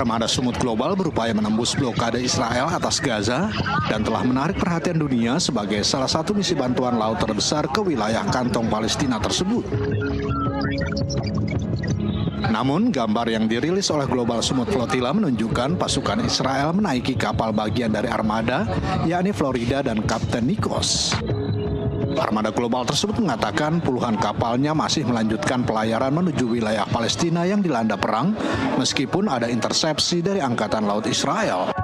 Armada Semut Global berupaya menembus blokade Israel atas Gaza dan telah menarik perhatian dunia sebagai salah satu misi bantuan laut terbesar ke wilayah kantong Palestina tersebut. Namun, gambar yang dirilis oleh Global Semut Flotilla menunjukkan pasukan Israel menaiki kapal bagian dari armada, yakni Florida dan Kapten Nikos. Armada global tersebut mengatakan puluhan kapalnya masih melanjutkan pelayaran menuju wilayah Palestina yang dilanda perang, meskipun ada intersepsi dari Angkatan Laut Israel.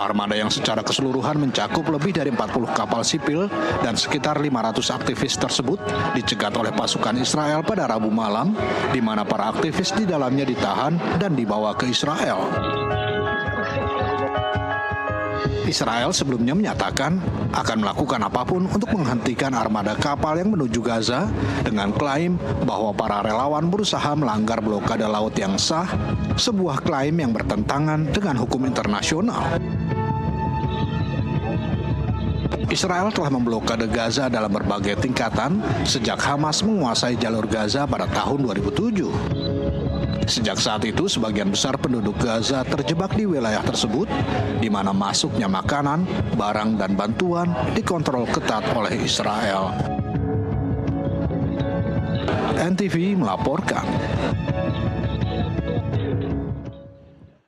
Armada yang secara keseluruhan mencakup lebih dari 40 kapal sipil dan sekitar 500 aktivis tersebut dicegat oleh pasukan Israel pada Rabu malam, di mana para aktivis di dalamnya ditahan dan dibawa ke Israel. Israel sebelumnya menyatakan akan melakukan apapun untuk menghentikan armada kapal yang menuju Gaza dengan klaim bahwa para relawan berusaha melanggar blokade laut yang sah, sebuah klaim yang bertentangan dengan hukum internasional. Israel telah memblokade Gaza dalam berbagai tingkatan sejak Hamas menguasai jalur Gaza pada tahun 2007. Sejak saat itu, sebagian besar penduduk Gaza terjebak di wilayah tersebut, di mana masuknya makanan, barang, dan bantuan dikontrol ketat oleh Israel. NTV melaporkan.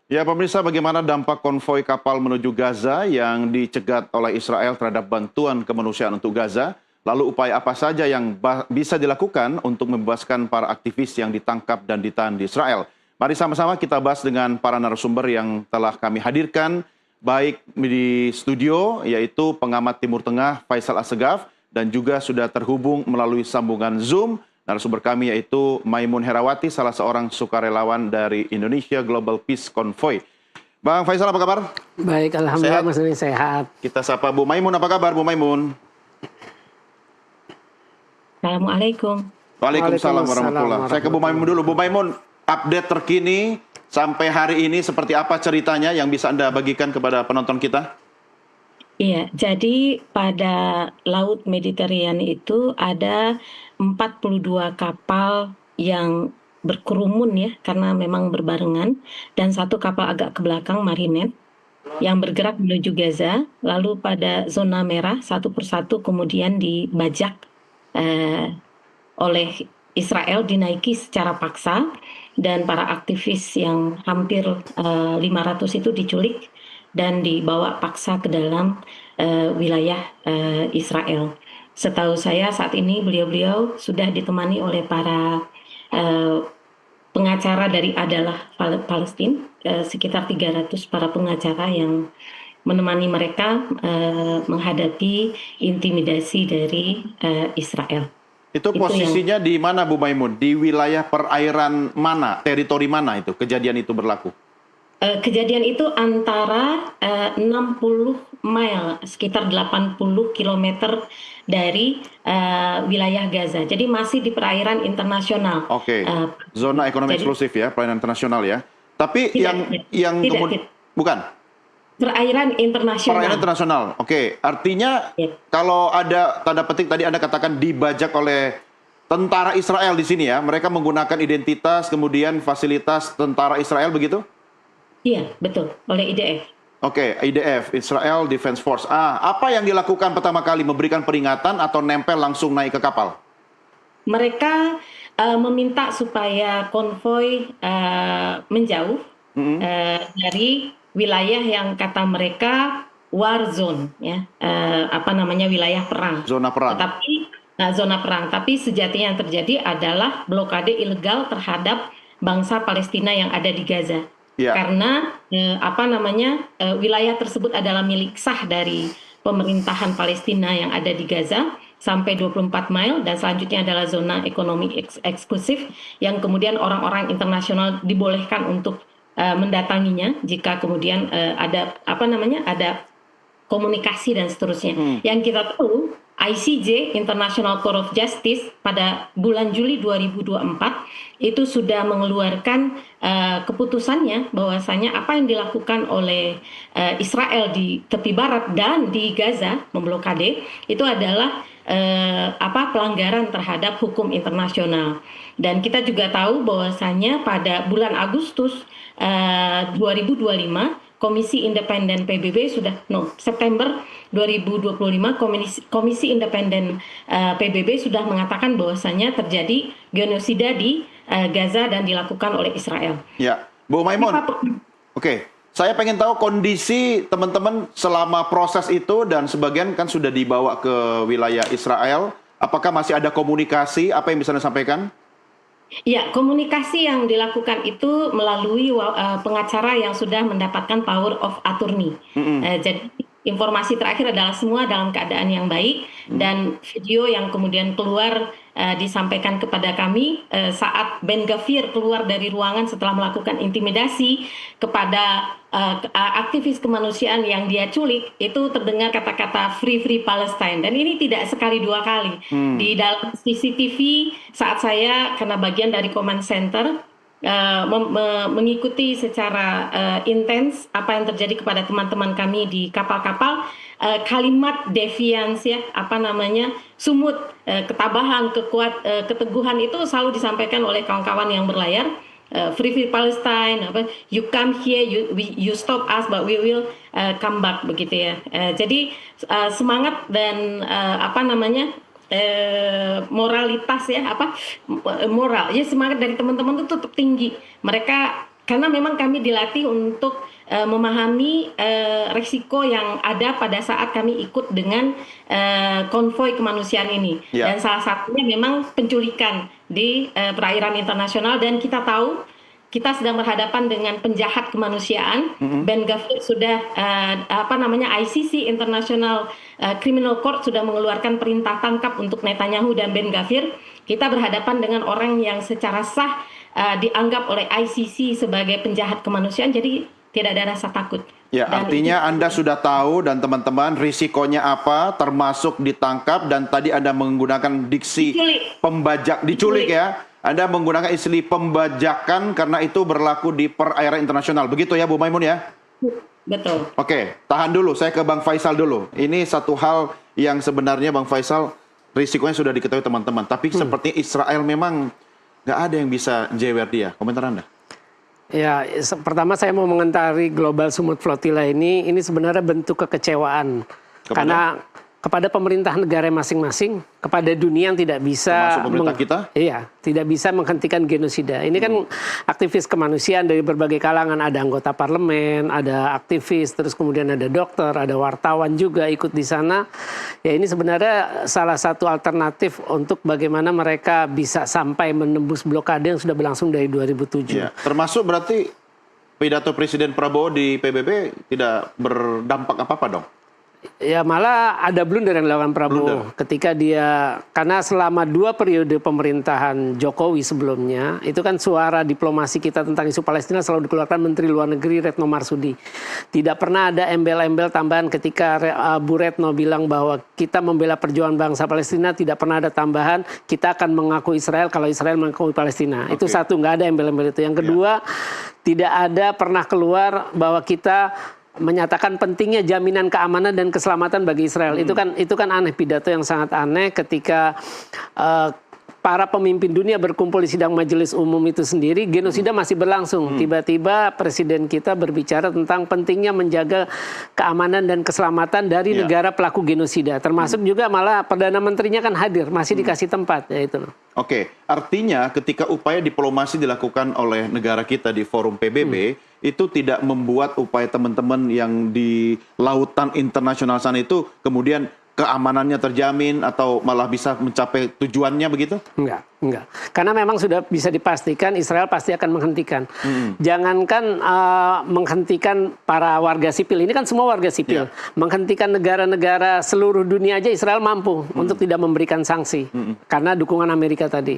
Ya, pemirsa, bagaimana dampak konvoi kapal menuju Gaza yang dicegat oleh Israel terhadap bantuan kemanusiaan untuk Gaza? Lalu upaya apa saja yang bisa dilakukan untuk membebaskan para aktivis yang ditangkap dan ditahan di Israel? Mari sama-sama kita bahas dengan para narasumber yang telah kami hadirkan, baik di studio, yaitu pengamat Timur Tengah Faisal Assegaf, dan juga sudah terhubung melalui sambungan Zoom, narasumber kami yaitu Maimun Herawati, salah seorang sukarelawan dari Indonesia Global Peace Convoy. Bang Faisal, apa kabar? Baik, alhamdulillah Mas Nuri sehat. Kita sapa Bu Maimun, apa kabar Bu Maimun? Assalamualaikum. Waalaikumsalam warahmatullahi wabarakatuh. Saya ke Bu Maimun dulu. Bu Maimun, update terkini sampai hari ini seperti apa ceritanya yang bisa Anda bagikan kepada penonton kita? Iya, jadi pada Laut Mediterranean itu ada 42 kapal yang berkerumun ya, karena memang berbarengan, dan satu kapal agak ke belakang Marinette yang bergerak menuju Gaza, lalu pada zona merah satu persatu kemudian dibajak oleh Israel, dinaiki secara paksa, dan para aktivis yang hampir 500 itu diculik dan dibawa paksa ke dalam wilayah Israel. Setahu saya saat ini beliau-beliau sudah ditemani oleh para pengacara dari Adalah Palestina, sekitar 300 para pengacara yang menemani mereka menghadapi intimidasi dari Israel. Itu posisinya di mana Bu Maimun? Di wilayah perairan mana? Teritori mana itu kejadian itu berlaku? Kejadian itu antara 60 mile, sekitar 80 kilometer dari wilayah Gaza. Jadi masih di perairan internasional. Oke, zona ekonomi eksklusif ya, perairan internasional ya. Tapi kemudian bukan? Perairan internasional. Perairan internasional, oke. Artinya kalau ada tanda petik tadi Anda katakan dibajak oleh tentara Israel di sini ya, mereka menggunakan identitas kemudian fasilitas tentara Israel begitu? Iya, betul, oleh IDF. Oke, IDF, Israel Defense Force. Apa yang dilakukan pertama kali? Memberikan peringatan atau nempel langsung naik ke kapal? Mereka meminta supaya konvoi menjauh dari wilayah yang kata mereka war zone, ya, wilayah perang. Zona perang. Zona perang. Tapi sejatinya yang terjadi adalah blokade ilegal terhadap bangsa Palestina yang ada di Gaza. Yeah. Karena wilayah tersebut adalah milik sah dari pemerintahan Palestina yang ada di Gaza sampai 24 mile, dan selanjutnya adalah zona ekonomi eksklusif yang kemudian orang-orang internasional dibolehkan untuk mendatanginya jika kemudian ada komunikasi dan seterusnya. Yang kita tahu ICJ, International Court of Justice, pada bulan Juli 2024 itu sudah mengeluarkan keputusannya bahwasanya apa yang dilakukan oleh Israel di tepi barat dan di Gaza memblokade itu adalah pelanggaran terhadap hukum internasional. Dan kita juga tahu bahwasanya pada bulan Agustus 2025 Komisi Independen PBB September 2025 Komisi Independen PBB sudah mengatakan bahwasanya terjadi genosida di Gaza dan dilakukan oleh Israel. Ya, Bu Maimun. Oke, saya pengen tahu kondisi teman-teman selama proses itu, dan sebagian kan sudah dibawa ke wilayah Israel. Apakah masih ada komunikasi? Apa yang bisa Anda sampaikan? Ya, komunikasi yang dilakukan itu melalui pengacara yang sudah mendapatkan power of attorney. Jadi informasi terakhir adalah semua dalam keadaan yang baik, dan video yang kemudian keluar disampaikan kepada kami saat Ben Gvir keluar dari ruangan setelah melakukan intimidasi kepada aktivis kemanusiaan yang dia culik, itu terdengar kata-kata Free Palestine, dan ini tidak sekali dua kali. Di dalam CCTV saat saya karena bagian dari command center mengikuti secara intens apa yang terjadi kepada teman-teman kami di kapal-kapal, kalimat defiance sumut, ketabahan, keteguhan itu selalu disampaikan oleh kawan-kawan yang berlayar. Free Palestine, you come here, you stop us, but we will come back, begitu ya. Jadi semangat dan moralitas moral ya, semangat dari teman-teman itu tetap tinggi. Mereka karena memang kami dilatih untuk memahami resiko yang ada pada saat kami ikut dengan konvoi kemanusiaan ini. Dan salah satunya memang penculikan di perairan internasional, dan kita tahu kita sedang berhadapan dengan penjahat kemanusiaan. Ben Gvir sudah ICC, International Criminal Court, sudah mengeluarkan perintah tangkap untuk Netanyahu dan Ben Gvir. Kita berhadapan dengan orang yang secara sah dianggap oleh ICC sebagai penjahat kemanusiaan, jadi tidak ada rasa takut. Ya, dan artinya Anda sudah tahu dan teman-teman risikonya apa, termasuk ditangkap, dan tadi Anda menggunakan diksi diculik ya. Anda menggunakan istilah pembajakan karena itu berlaku di perairan internasional. Begitu ya, Bu Maimun ya? Betul. Oke, tahan dulu. Saya ke Bang Faisal dulu. Ini satu hal yang sebenarnya Bang Faisal risikonya sudah diketahui teman-teman. Tapi seperti Israel memang nggak ada yang bisa jewer dia. Komentar Anda? Ya, pertama saya mau mengomentari Global Sumut Flotilla ini sebenarnya bentuk kekecewaan. Karena kepada pemerintah negara masing-masing, kepada dunia yang tidak bisa termasuk pemerintah kita? Iya, tidak bisa menghentikan genosida. Ini kan aktivis kemanusiaan dari berbagai kalangan, ada anggota parlemen, ada aktivis, terus kemudian ada dokter, ada wartawan juga ikut di sana. Ya, ini sebenarnya salah satu alternatif untuk bagaimana mereka bisa sampai menembus blokade yang sudah berlangsung dari 2007. Ya, termasuk berarti pidato Presiden Prabowo di PBB tidak berdampak apa-apa dong? Ya, malah ada blunder yang dilakukan Prabowo ketika dia, karena selama 2 periode pemerintahan Jokowi sebelumnya, itu kan suara diplomasi kita tentang isu Palestina selalu dikeluarkan Menteri Luar Negeri Retno Marsudi. Tidak pernah ada embel-embel tambahan ketika Bu Retno bilang bahwa kita membela perjuangan bangsa Palestina, tidak pernah ada tambahan kita akan mengaku Israel kalau Israel mengakui Palestina. Itu satu, nggak ada embel-embel itu. Yang kedua, tidak ada pernah keluar bahwa kita menyatakan pentingnya jaminan keamanan dan keselamatan bagi Israel. Itu kan aneh, pidato yang sangat aneh ketika para pemimpin dunia berkumpul di sidang majelis umum itu sendiri, genosida masih berlangsung. Tiba-tiba presiden kita berbicara tentang pentingnya menjaga keamanan dan keselamatan dari negara pelaku genosida. Termasuk juga malah Perdana Menterinya kan hadir, masih dikasih tempat. Ya itu. Oke, artinya ketika upaya diplomasi dilakukan oleh negara kita di forum PBB, itu tidak membuat upaya teman-teman yang di lautan internasional sana itu kemudian keamanannya terjamin atau malah bisa mencapai tujuannya begitu? Enggak. Enggak. Karena memang sudah bisa dipastikan Israel pasti akan menghentikan. Jangankan menghentikan para warga sipil, ini kan semua warga sipil. Menghentikan negara-negara seluruh dunia aja Israel mampu untuk tidak memberikan sanksi. Karena dukungan Amerika tadi.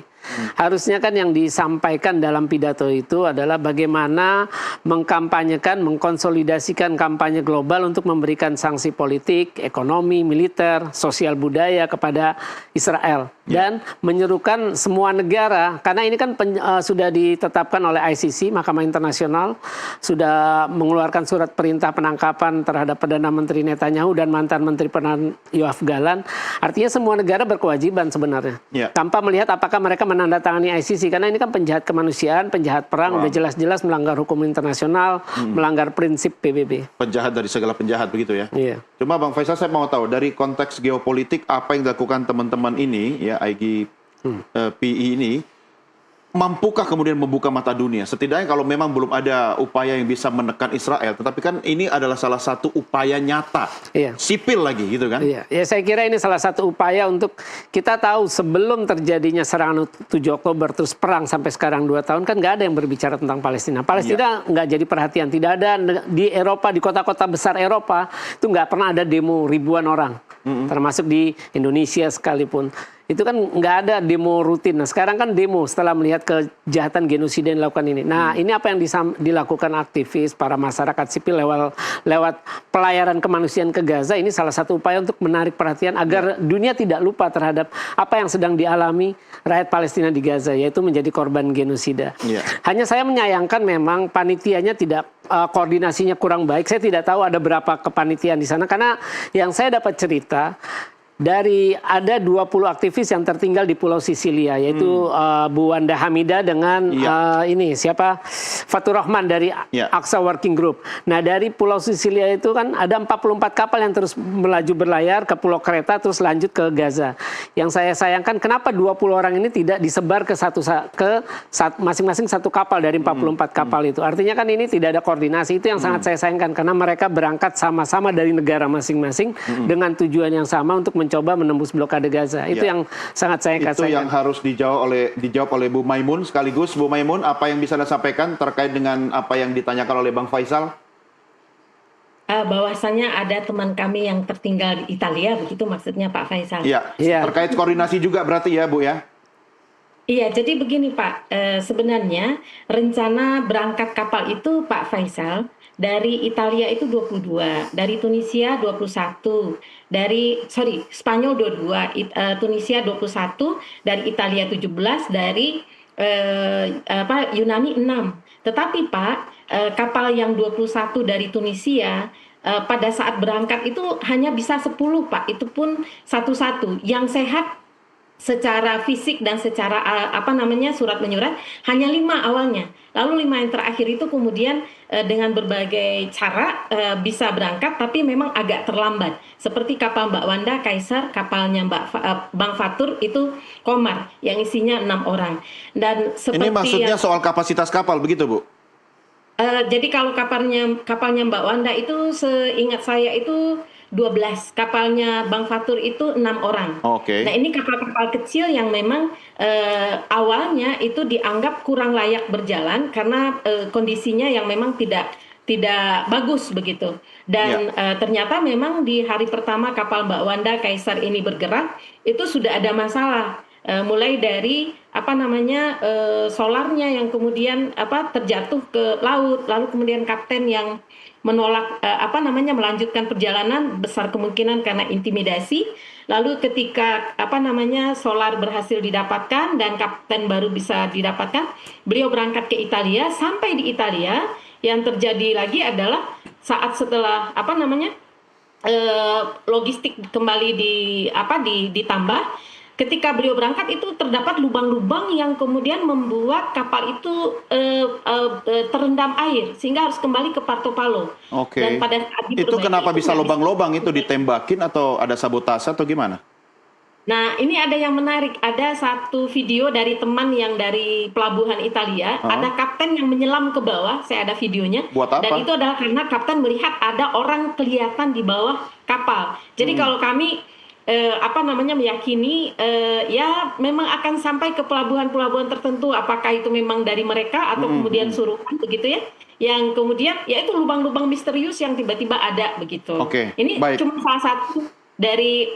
Harusnya kan yang disampaikan dalam pidato itu adalah bagaimana mengkampanyekan, mengkonsolidasikan kampanye global untuk memberikan sanksi politik, ekonomi, militer, sosial budaya kepada Israel. Dan menyerukan semua negara, karena ini kan sudah ditetapkan oleh ICC, Mahkamah Internasional, sudah mengeluarkan surat perintah penangkapan terhadap Perdana Menteri Netanyahu dan mantan Menteri Pertahanan Yoav Gallant. Artinya semua negara berkewajiban sebenarnya. Tanpa melihat apakah mereka menandatangani ICC, karena ini kan penjahat kemanusiaan, penjahat perang, udah jelas-jelas melanggar hukum internasional, melanggar prinsip PBB. Penjahat dari segala penjahat begitu ya? Iya. Cuma Bang Faisal, saya mau tahu dari konteks geopolitik apa yang dilakukan teman-teman ini, ya IGPI ini, mampukah kemudian membuka mata dunia? Setidaknya kalau memang belum ada upaya yang bisa menekan Israel, tetapi kan ini adalah salah satu upaya nyata, sipil lagi gitu kan? Iya, ya saya kira ini salah satu upaya untuk kita tahu sebelum terjadinya serangan 7 Oktober terus perang sampai sekarang 2 tahun kan nggak ada yang berbicara tentang Palestina. Palestina nggak jadi perhatian, tidak ada di Eropa, di kota-kota besar Eropa itu nggak pernah ada demo ribuan orang, termasuk di Indonesia sekalipun. Itu kan nggak ada demo rutin. Nah sekarang kan demo setelah melihat kejahatan genosida yang dilakukan ini. Nah ini apa yang dilakukan aktivis, para masyarakat sipil lewat pelayaran kemanusiaan ke Gaza, ini salah satu upaya untuk menarik perhatian agar dunia tidak lupa terhadap apa yang sedang dialami rakyat Palestina di Gaza, yaitu menjadi korban genosida. Hanya saya menyayangkan memang panitianya tidak, koordinasinya kurang baik. Saya tidak tahu ada berapa kepanitiaan di sana, karena yang saya dapat cerita, ada 20 aktivis yang tertinggal di Pulau Sisilia, yaitu Bu Wanda Hamidah dengan Fatur Rahman dari Aqsa Working Group. Nah dari Pulau Sisilia itu kan ada 44 kapal yang terus melaju berlayar ke Pulau Kreta terus lanjut ke Gaza. Yang saya sayangkan kenapa 20 orang ini tidak disebar ke masing-masing satu kapal dari 44 kapal itu. Artinya kan ini tidak ada koordinasi. Itu yang sangat saya sayangkan karena mereka berangkat sama-sama dari negara masing-masing dengan tujuan yang sama untuk mencoba menembus blokade Gaza. Itu yang sangat saya sayangkan. Itu yang harus dijawab oleh Bu Maimun. Sekaligus Bu Maimun, apa yang bisa Anda sampaikan terkait dengan apa yang ditanyakan oleh Bang Faisal? Bahwasanya ada teman kami yang tertinggal di Italia, begitu maksudnya Pak Faisal. Iya. Terkait koordinasi juga berarti ya Bu ya? Iya, jadi begini Pak, sebenarnya rencana berangkat kapal itu Pak Faisal, dari Italia itu 22, dari Tunisia 21, Spanyol 22, Tunisia 21, dari Italia 17, dari Yunani 6. Tetapi Pak, kapal yang 21 dari Tunisia pada saat berangkat itu hanya bisa 10 Pak, itu pun satu-satu. Yang sehat secara fisik dan secara surat menyurat hanya 5 awalnya. Lalu 5 yang terakhir itu kemudian dengan berbagai cara bisa berangkat, tapi memang agak terlambat. Seperti kapal Mbak Wanda Kaisar, kapalnya Bang Fatur itu Komar yang isinya 6 orang. Dan seperti ini maksudnya soal kapasitas kapal begitu Bu? Jadi kalau kapalnya Mbak Wanda itu seingat saya itu 12, kapalnya Bang Fatur itu 6 orang. Nah ini kapal-kapal kecil yang memang awalnya itu dianggap kurang layak berjalan karena kondisinya yang memang tidak bagus begitu. Dan ternyata memang di hari pertama kapal Mbak Wanda Kaisar ini bergerak itu sudah ada masalah. Mulai dari solarnya yang kemudian terjatuh ke laut, lalu kemudian kapten yang menolak melanjutkan perjalanan besar kemungkinan karena intimidasi. Lalu ketika solar berhasil didapatkan dan kapten baru bisa didapatkan, beliau berangkat ke Italia. Sampai di Italia yang terjadi lagi adalah saat setelah logistik kembali ditambah. Ketika beliau berangkat itu terdapat lubang-lubang yang kemudian membuat kapal itu terendam air sehingga harus kembali ke Porto Palau. Dan pada saat itu kenapa bisa lubang-lubang itu ditembakin atau ada sabotase atau gimana? Nah ini ada yang menarik, ada satu video dari teman yang dari pelabuhan Italia, ada kapten yang menyelam ke bawah, saya ada videonya. Buat apa? Dan itu adalah karena kapten melihat ada orang kelihatan di bawah kapal. Jadi kalau kami meyakini ya memang akan sampai ke pelabuhan-pelabuhan tertentu, apakah itu memang dari mereka atau kemudian suruhan begitu ya, yang kemudian ya itu lubang-lubang misterius yang tiba-tiba ada begitu. Ini cuma salah satu dari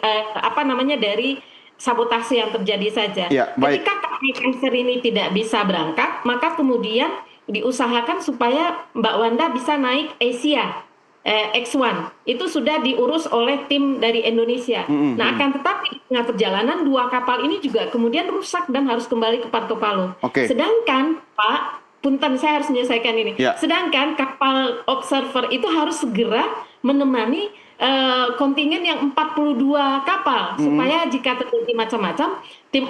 dari sabotase yang terjadi saja. Ketika KAI Cancer ini tidak bisa berangkat, maka kemudian diusahakan supaya Mbak Wanda bisa naik Asia X1. Itu sudah diurus oleh tim dari Indonesia. Nah, akan tetapi di tengah perjalanan 2 kapal ini juga kemudian rusak dan harus kembali ke Parto Palu. Sedangkan Pak, punten saya harus menyelesaikan ini. Sedangkan kapal observer itu harus segera menemani kontingen yang 42 kapal supaya jika terjadi macam-macam tim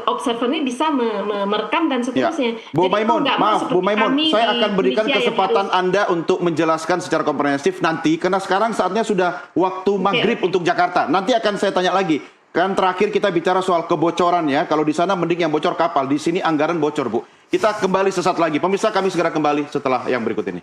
observer ini bisa merekam dan seterusnya. Bu Maimun, maaf Bu Maimun, saya akan berikan kesempatan Anda untuk menjelaskan secara komprehensif nanti, karena sekarang saatnya sudah waktu maghrib untuk Jakarta. Nanti akan saya tanya lagi. Kan terakhir kita bicara soal kebocoran ya. Kalau di sana mending yang bocor kapal, di sini anggaran bocor Bu. Kita kembali sesaat lagi. Pemirsa, kami segera kembali setelah yang berikut ini.